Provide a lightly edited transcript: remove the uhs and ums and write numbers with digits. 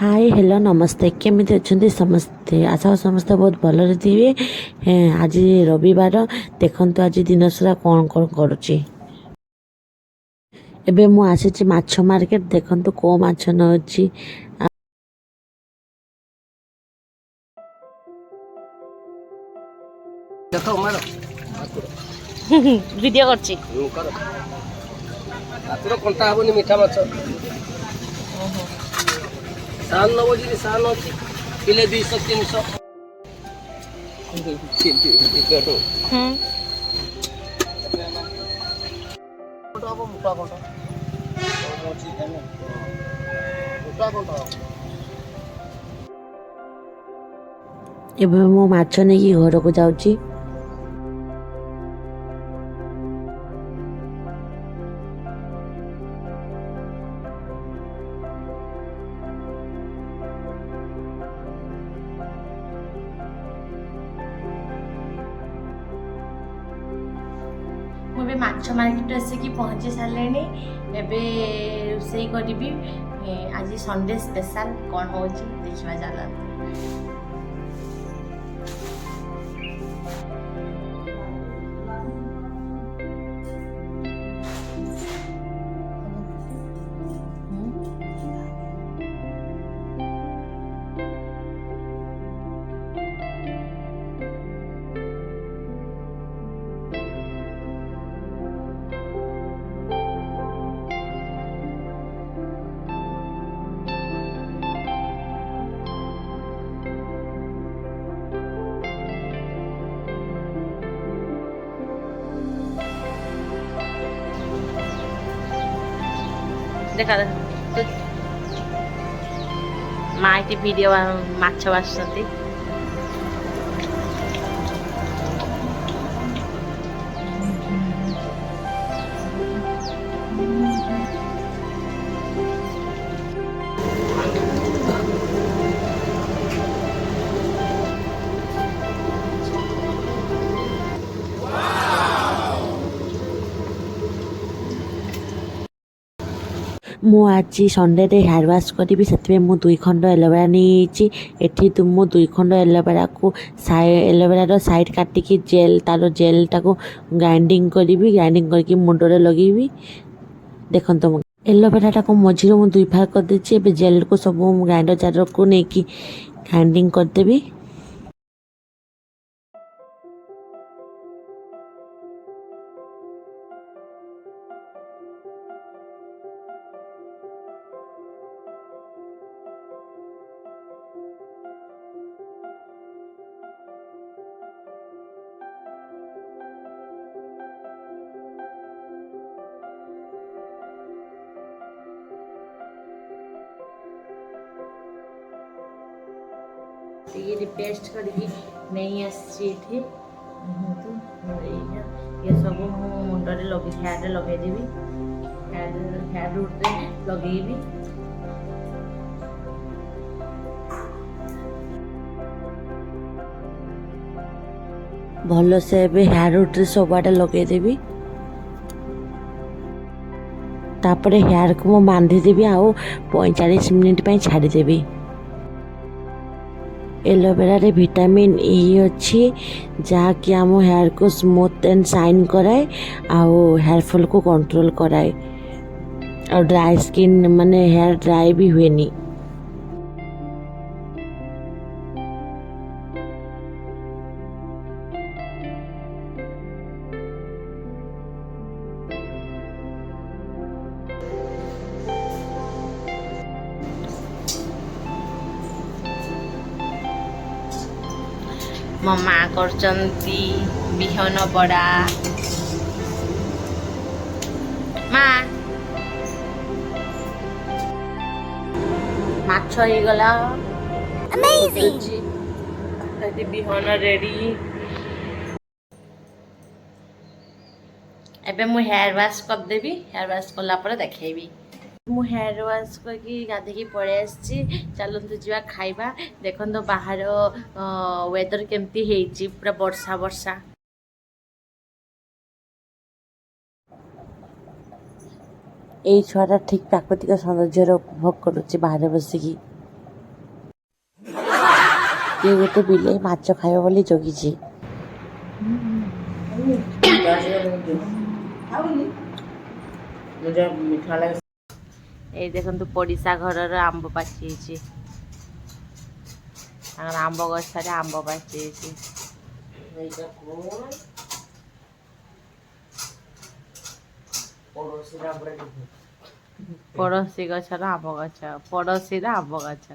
Hi hello नमस्ते केमिति अछंती समस्ते आशा समस्ते बहुत भलरे थिबे। आज रविवार देखंतु आज दिन सारा कौन कौन करुची। एबे मु आसीची माछ मार्केट देखंतु को माछ नउची। देखो मारो वीडियो करची करो आतुर कंटा हबनी मीठा माछ सान नबो जी सान अछि किले 200 300 करो कोटा को मुका कोटा मोची देने मुका कोटा एबे मु माछ नै की घर को जाउची। मुझे माछ मार्केट आसिक पहुँची सारे एबे रोसई करी आज संडे स्पेशल कौन हो देखा चलते। देखा माँ ये वीडियो माछ बाछुंती मु आज संडे रे हेयर वाश करी से मु 2 खंड एलोवेरा नहीं एठी तुम मु 2 खंड एलोवेरा को एलोवेरा साइड काटिकी जेल तार जेल टाको ग्राइंडिंग करी ग्राइंडिंग करके मुंडरे लगेबी। देखो एलोवेरा टाको मझी मु 2 भाग कर देछि। एबे जेल को सब ग्राइंडर जार को नेकी ग्राइंडिंग कर देबी। ये पेस्ट करके नहीं आसी ये सब मुंडे लगे हेयर लगेदेवी हेयर रूट लगेबी। भल से हेयर रूट रे सब आड़े लगे देबी। तापरे हेयर को मु बांधी देबी आ 45 मिनिट पे छाड़ी देबी। एलोवेरा रे विटामिन ई अच्छी जहाँकि आम हेयर को स्मूथ एंड शाइन कराए हेयर फॉल को कंट्रोल कराए और ड्राई स्किन माने हेयर ड्राई भी हुए नहीं। मो माँ करचंती बिहन बड़ा माँ माछ हो गला बिहन रेडी। एबे मु हेयर वाश कर देबी हेयर वाश कला पर देखेबी। मु हेयर वाश करके गाधेकी पड़े आसी चलतु जा खाइबा। देखो बाहर वेदर केमती है पूरा वर्षा वर्षा। এই ଛୁଆଟା ଠିକ୍ ପ୍ରାକୃତିକ ସୌନ୍ଦର୍ଯ୍ୟର ଉପଭୋଗ କରୁଛି ବାହାରେ ବସିକି। କିଏ ଗୋଟେ ବିଲେଇ ମାଛ ଖାଇବ ବୋଲି ଜଗିଛି। ମିଠା ଲାଗେ। ଏଇ ଦେଖନ୍ତୁ ପଡ଼ିଶା ଘରର ଆମ୍ବ ପାଚିଯାଇଛି। ତାଙ୍କର ଆମ୍ବ ଗଛରେ ଆମ୍ବ ପାଚିଯାଇଛି। ପଡ଼ୋଶୀ ଗଛର ଆମ୍ବ ଗଛ, ପଡ଼ୋଶୀର ଆମ୍ବ ଗଛ।